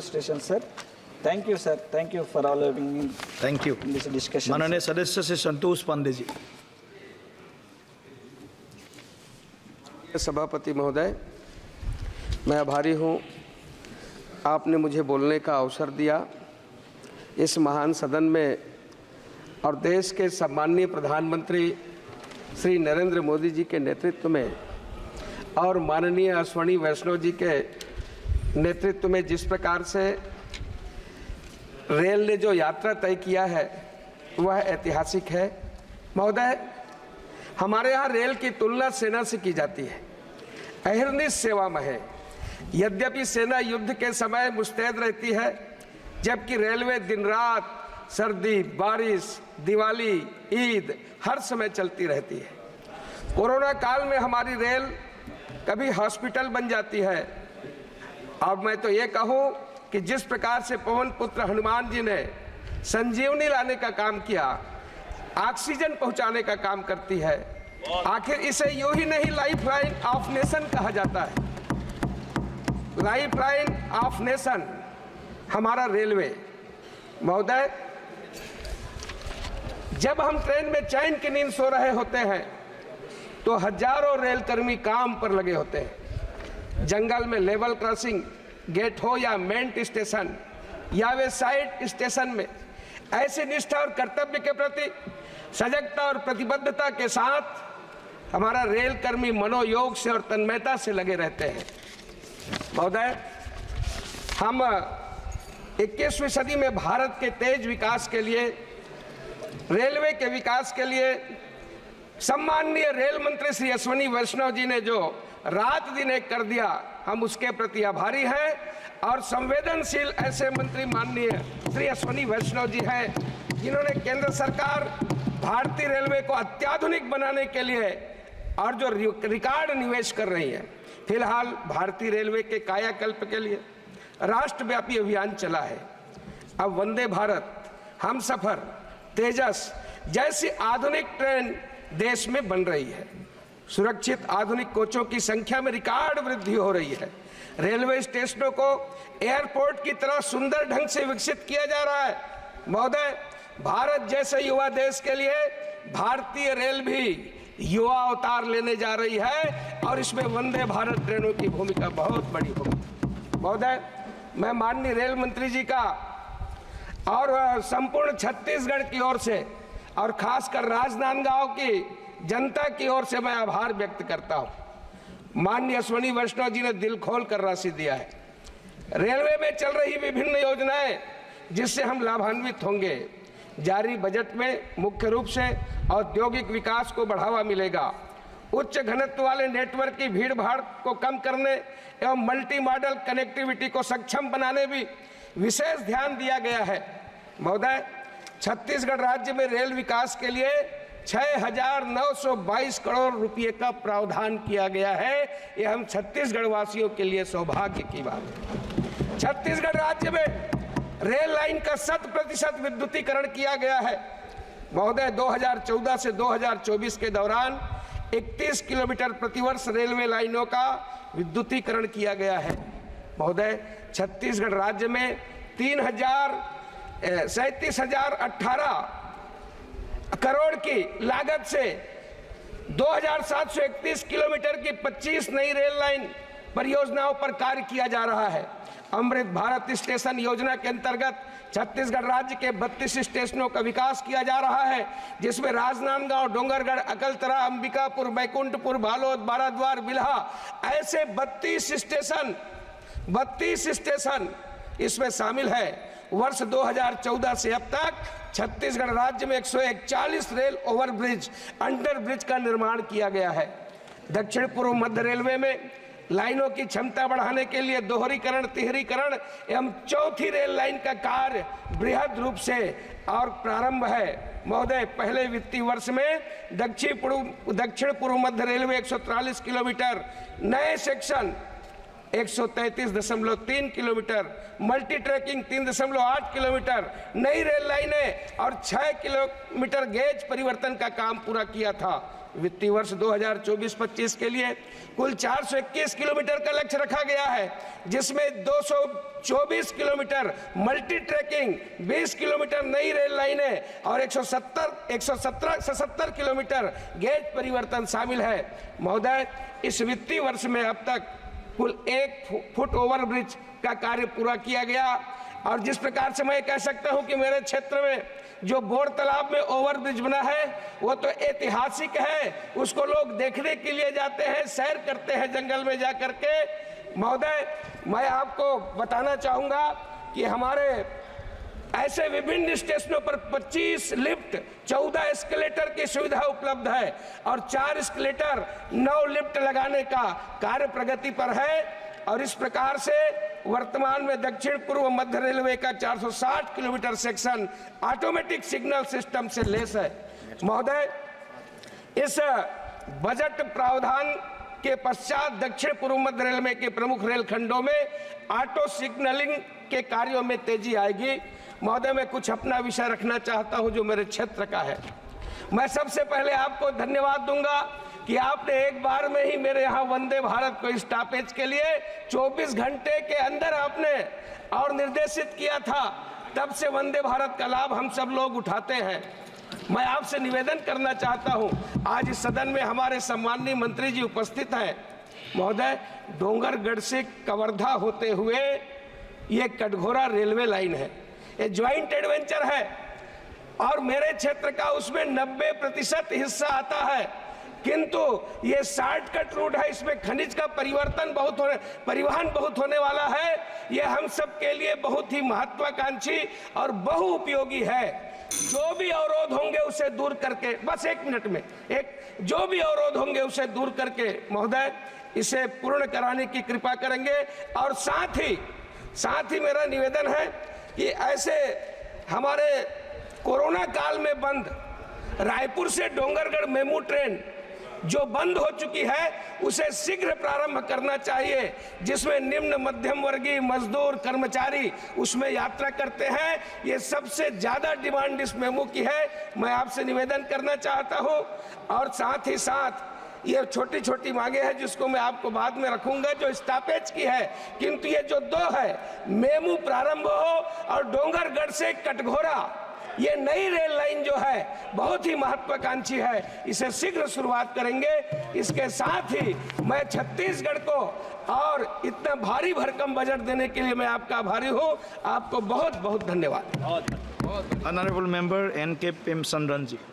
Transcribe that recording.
Station, sir. Thank you, sir. Thank you for all having me thank you. in this discussion. माननीय सदस्य से संतोष पांडे जी। सभापति महोदय, मैं आभारी हूँ, आपने मुझे बोलने का अवसर दिया इस महान सदन में और देश के सम्माननीय प्रधानमंत्री श्री नरेंद्र मोदी जी के नेतृत्व में और माननीय अश्विनी वैष्णव जी के नेतृत्व में जिस प्रकार से रेल ने जो यात्रा तय किया है वह ऐतिहासिक है। महोदय, हमारे यहाँ रेल की तुलना सेना से की जाती है, अहिर्निश सेवा में है। यद्यपि सेना युद्ध के समय मुस्तैद रहती है, जबकि रेलवे दिन रात, सर्दी, बारिश, दिवाली, ईद हर समय चलती रहती है। कोरोना काल में हमारी रेल कभी हॉस्पिटल बन जाती है। अब मैं तो ये कहूँ कि जिस प्रकार से पवन पुत्र हनुमान जी ने संजीवनी लाने का काम किया, ऑक्सीजन पहुंचाने का काम करती है, आखिर इसे यूं ही नहीं लाइफ लाइन ऑफ नेशन कहा जाता है। लाइफ लाइन ऑफ नेशन हमारा रेलवे। महोदय, जब हम ट्रेन में चैन की नींद सो रहे होते हैं तो हजारों रेलकर्मी काम पर लगे होते हैं। जंगल में लेवल क्रॉसिंग गेट हो या मेंट स्टेशन या वे साइड स्टेशन में ऐसी निष्ठा और कर्तव्य के प्रति सजगता और प्रतिबद्धता के साथ हमारा रेलकर्मी मनोयोग से और तन्मयता से लगे रहते हैं। महोदय, हम 21वीं सदी में भारत के तेज विकास के लिए, रेलवे के विकास के लिए सम्माननीय रेल मंत्री श्री अश्विनी वैष्णव जी ने जो रात दिन एक कर दिया, हम उसके प्रति आभारी हैं और संवेदनशील ऐसे मंत्री माननीय श्री अश्विनी वैष्णव जी हैं, जिन्होंने केंद्र सरकार भारतीय रेलवे को अत्याधुनिक बनाने के लिए और जो रिकॉर्ड निवेश कर रही है। फिलहाल भारतीय रेलवे के कायाकल्प के लिए राष्ट्रव्यापी अभियान चला है। अब वंदे भारत, हमसफर, तेजस जैसी आधुनिक ट्रेन देश में बन रही है। सुरक्षित आधुनिक कोचों की संख्या में रिकॉर्ड वृद्धि हो रही है। रेलवे स्टेशनों को एयरपोर्ट की तरह सुंदर ढंग से विकसित किया जा रहा है। महोदय, भारत जैसे युवा देश के लिए भारतीय रेल भी युवा अवतार लेने जा रही है और इसमें वंदे भारत ट्रेनों की भूमिका बहुत बड़ी होगी। महोदय, मैं माननीय रेल मंत्री जी का और संपूर्ण छत्तीसगढ़ की ओर से और खासकर राजनांदगांव की जनता की ओर से मैं आभार व्यक्त करता हूं। माननीय अश्विनी वैष्णव जी ने दिल खोल कर राशि दिया है। रेलवे में चल रही विभिन्न योजनाएं जिससे हम लाभान्वित होंगे। जारी बजट में मुख्य रूप से औद्योगिक विकास को बढ़ावा मिलेगा। उच्च घनत्व वाले नेटवर्क की भीड़ भाड़ को कम करने एवं मल्टी मॉडल कनेक्टिविटी को सक्षम बनाने भी विशेष ध्यान दिया गया है। महोदय, छत्तीसगढ़ राज्य में रेल विकास के लिए 6,922 करोड़ रुपए का प्रावधान किया गया है। यह हम छत्तीसगढ़ वासियों के लिए सौभाग्य की बात है। छत्तीसगढ़ राज्य में रेल लाइन का 100% विद्युतीकरण किया गया है। महोदय, 2014 से 2024 के दौरान 31 किलोमीटर प्रतिवर्ष रेलवे लाइनों का विद्युतीकरण किया गया है। महोदय, छत्तीसगढ़ राज्य में 37,018 करोड़ की लागत से 2,731 किलोमीटर की 25 नई रेल लाइन परियोजनाओं पर कार्य किया जा रहा है। अमृत भारत स्टेशन योजना के अंतर्गत छत्तीसगढ़ राज्य के 32 स्टेशनों का विकास किया जा रहा है, जिसमें राजनांदगांव, डोंगरगढ़, अकलतरा, अंबिकापुर, बैकुंठपुर, बालोद, बाराद्वार, बिल्हा ऐसे 32 स्टेशन इसमें शामिल है। वर्ष 2014 से अब तक छत्तीसगढ़ राज्य में 141 रेल ओवरब्रिज, अंडर ब्रिज का निर्माण किया गया है। दक्षिण पूर्व मध्य रेलवे में लाइनों की क्षमता बढ़ाने के लिए दोहरीकरण, तिहरीकरण एवं चौथी रेल लाइन का कार्य बृहद रूप से और प्रारंभ है। महोदय, पहले वित्तीय वर्ष में दक्षिण पूर्व मध्य रेलवे 143 किलोमीटर, नए section 133.3 kilometre, multi tracking 3.8 kilometre, नई रेल लाइनें और 6 किलोमीटर गेज परिवर्तन का काम पूरा किया था। वित्तीय वर्ष 2024-25 के लिए कुल 421 किलोमीटर का लक्ष्य रखा गया है, जिसमें 24 किलोमीटर मल्टी ट्रैकिंग, 20 किलोमीटर नई रेल लाइनें और 170 किलोमीटर गेज परिवर्तन शामिल है। महोदय, इस वित्तीय वर्ष में अब तक कुल 1 फुट ओवरब्रिज का कार्य पूरा किया गया। और जिस प्रकार से मैं कह सकता हूं कि मेरे क्षेत्र में जो बोर तालाब में ओवरब्रिज बना है वो तो ऐतिहासिक है, उसको लोग देखने के लिए जाते हैं, सैर करते हैं जंगल में जा करके। महोदय, मैं आपको बताना चाहूंगा कि हमारे ऐसे विभिन्न स्टेशनों पर 25 लिफ्ट, 14 एस्केलेटर की सुविधा उपलब्ध है और 4 एस्केलेटर, 9 लिफ्ट लगाने का कार्य प्रगति पर है। और इस प्रकार से वर्तमान में दक्षिण पूर्व मध्य रेलवे का 460 kilometre section automatic signal system से लैस है। महोदय, इस बजट प्रावधान के पश्चात दक्षिण पूर्व मध्य रेलवे के प्रमुख रेलखंडों में ऑटो सिग्नलिंग के कार्यों में तेजी आएगी। महोदय, मैं कुछ अपना विषय रखना चाहता हूं जो मेरे क्षेत्र का है। मैं सबसे पहले आपको धन्यवाद दूंगा कि आपने एक बार में ही मेरे यहाँ वंदे भारत को स्टॉपेज के लिए 24 घंटे के अंदर आपने और निर्देशित किया था। तब से वंदे भारत का लाभ हम सब लोग उठाते हैं। मैं आपसे निवेदन करना चाहता हूं, आज इस सदन में हमारे सम्माननीय मंत्री जी उपस्थित हैं। महोदय, डोंगरगढ़ से कवर्धा होते हुए ये कटघोरा रेलवे लाइन है, ये ज्वाइंट एडवेंचर है और मेरे क्षेत्र का उसमें 90% हिस्सा आता है, किंतु ये शॉर्टकट रूट है, इसमें खनिज का परिवहन बहुत होने वाला है। ये हम सब के लिए बहुत ही महत्वाकांक्षी और बहुउपयोगी है। जो भी अवरोध होंगे उसे दूर करके, बस 1 मिनट में, जो भी अवरोध होंगे उसे दूर करके महोदय इसे पूर्ण कराने की कृपा करेंगे। और साथ ही मेरा निवेदन है कि ऐसे हमारे कोरोना काल में बंद रायपुर से डोंगरगढ़ मेमू ट्रेन जो बंद हो चुकी है उसे शीघ्र प्रारंभ करना चाहिए, जिसमें निम्न मध्यम वर्गीय मजदूर कर्मचारी उसमें यात्रा करते हैं। ये सबसे ज्यादा डिमांड इस मेमू की है। मैं आपसे निवेदन करना चाहता हूं और साथ ही साथ ये छोटी छोटी मांगे हैं जिसको मैं आपको बाद में रखूंगा जो स्टॉपेज की है, किंतु ये जो 2 है, मेमू प्रारंभ हो और डोंगरगढ़ से कटघोरा ये नई रेल लाइन जो है बहुत ही महत्वाकांक्षी है, इसे शीघ्र शुरुआत करेंगे। इसके साथ ही मैं छत्तीसगढ़ को और इतना भारी भरकम बजट देने के लिए मैं आपका आभारी हूं। आपको बहुत बहुत धन्यवाद। Honorable Member N.K. Premchandran ji.